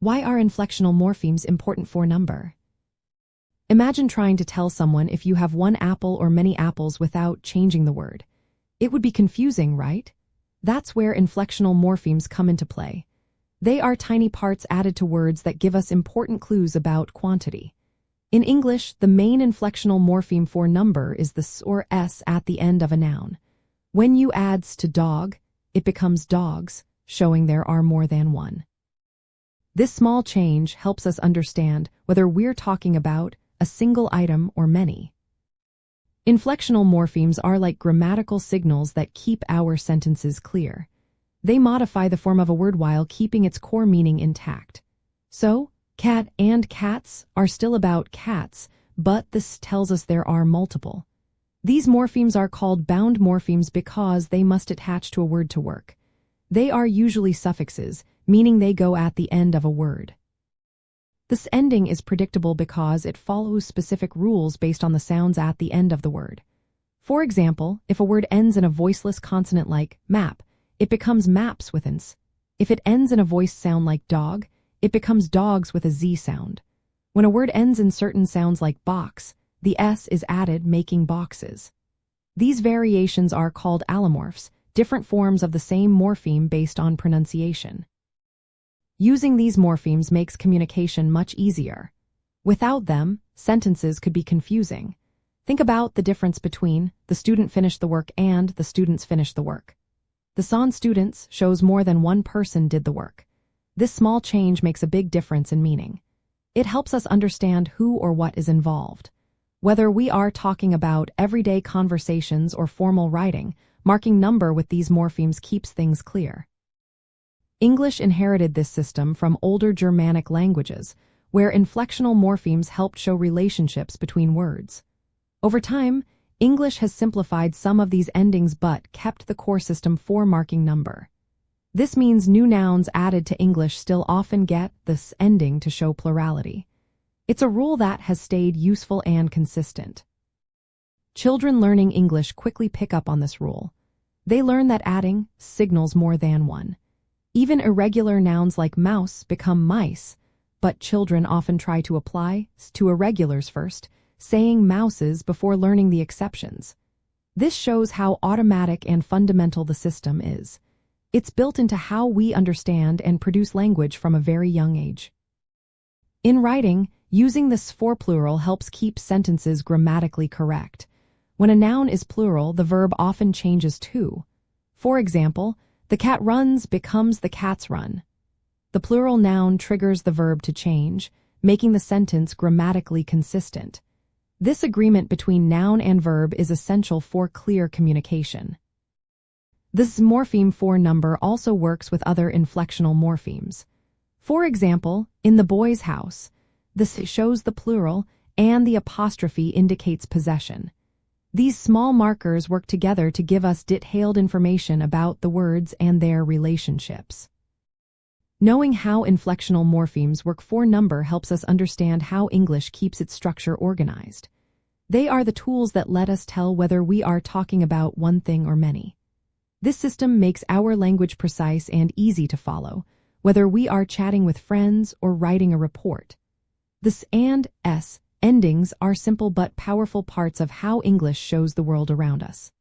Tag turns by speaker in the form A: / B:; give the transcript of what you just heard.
A: Why are inflectional morphemes important for number? Imagine trying to tell someone if you have one apple or many apples without changing the word. It would be confusing, right? That's where inflectional morphemes come into play. They are tiny parts added to words that give us important clues about quantity. In English, the main inflectional morpheme for number is the s or s at the end of a noun. When you add s to dog, it becomes dogs, showing there are more than one. This small change helps us understand whether we're talking about a single item or many. Inflectional morphemes are like grammatical signals that keep our sentences clear. They modify the form of a word while keeping its core meaning intact. So, cat and cats are still about cats, but this tells us there are multiple. These morphemes are called bound morphemes because they must attach to a word to work. They are usually suffixes, meaning they go at the end of a word. This ending is predictable because it follows specific rules based on the sounds at the end of the word. For example, if a word ends in a voiceless consonant like map, it becomes maps with an s. If it ends in a voiced sound like dog, it becomes dogs with a z sound. When a word ends in certain sounds like box, the s is added, making boxes. These variations are called allomorphs, different forms of the same morpheme based on pronunciation. Using these morphemes makes communication much easier. Without them, sentences could be confusing. Think about the difference between the student finished the work and the students finished the work. The sans students shows more than one person did the work. This small change makes a big difference in meaning. It helps us understand who or what is involved. Whether we are talking about everyday conversations or formal writing, marking number with these morphemes keeps things clear. English inherited this system from older Germanic languages, where inflectional morphemes helped show relationships between words. Over time, English has simplified some of these endings but kept the core system for marking number. This means new nouns added to English still often get this ending to show plurality. It's a rule that has stayed useful and consistent. Children learning English quickly pick up on this rule. They learn that adding signals more than one. Even irregular nouns like mouse become mice, but children often try to apply to irregulars first, saying mouses before learning the exceptions. This shows how automatic and fundamental the system is. It's built into how we understand and produce language from a very young age. In writing, using this for plural helps keep sentences grammatically correct. When a noun is plural, the verb often changes too. For example, the cat runs becomes the cats run. The plural noun triggers the verb to change, making the sentence grammatically consistent. This agreement between noun and verb is essential for clear communication. This morpheme for number also works with other inflectional morphemes. For example, in the boy's house, this shows the plural and the apostrophe indicates possession. These small markers work together to give us detailed information about the words and their relationships. Knowing how inflectional morphemes work for number helps us understand how English keeps its structure organized. They are the tools that let us tell whether we are talking about one thing or many. This system makes our language precise and easy to follow, whether we are chatting with friends or writing a report. The s and s endings are simple but powerful parts of how English shows the world around us.